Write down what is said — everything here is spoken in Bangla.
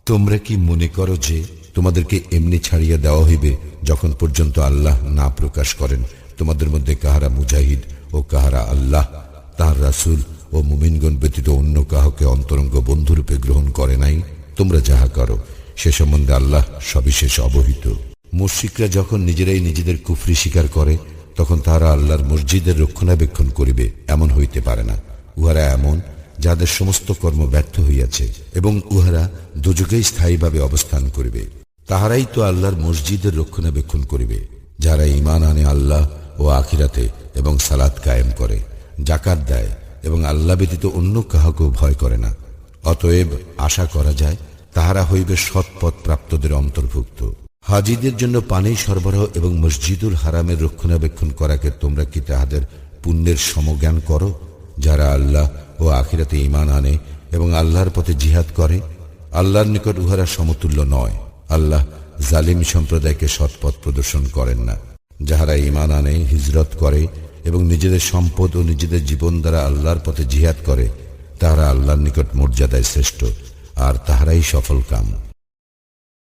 তোমরা কি মনে করো যে তোমাদেরকে এমনি ছাড়িয়া দেওয়া হইবে যখন পর্যন্ত আল্লাহ না প্রকাশ করেন তোমাদের মধ্যে কাহারা মুজাহিদ ও কাহারা আল্লাহ তাহার রাসূল ও মুমিনগণ ব্যতীত অন্য কাহাকে অন্তরঙ্গ বন্ধুরূপে গ্রহণ করে নাই? তোমরা যাহা করো সে সম্বন্ধে আল্লাহ সবিশেষ অবহিত। মুশরিকরা যখন নিজেরাই নিজেদের কুফরি স্বীকার করে তখন তাহারা আল্লাহর মসজিদের রক্ষণাবেক্ষণ করিবে এমন হইতে পারে না। উহারা এমন যাদের সমস্ত কর্ম ব্যর্থ হইয়াছে এবং উহারা দুযুগেই স্থায়ীভাবে অবস্থান করিবে। তাহারাই তো আল্লাহর মসজিদের রক্ষণাবেক্ষণ করিবে যারা ঈমান আনে আল্লাহ ও আখিরাতে এবং সালাত কায়েম করে, যাকাত দেয় এবং আল্লাহ ব্যতীত অন্য কাহাকেও ভয় করে না। অতএব আশা করা যায় তাহারা হইবে সৎপথ প্রাপ্তদের অন্তর্ভুক্ত। হাজীদের জন্য পানি সরবরাহ এবং মসজিদুল হারামের রক্ষণাবেক্ষণ করাকে তোমরা কি তাহাদের পুণ্যের সমজ্ঞান করো যারা আল্লাহ ও আখিরাতে ঈমান আনে এবং আল্লাহর পথে জিহাদ করে? আল্লাহর নিকট উহারা সমতুল্য নয়। আল্লাহ জালিম সম্প্রদায়কে সৎপথ প্রদর্শন করেন না। যাহারা ঈমান আনে, হিজরত করে এবং নিজেদের সম্পদ ও নিজেদের জীবন দ্বারা আল্লাহর পথে জিহাদ করে তাহারা আল্লাহর নিকট মর্যাদায় শ্রেষ্ঠ, আর তাহারাই সফল কাম।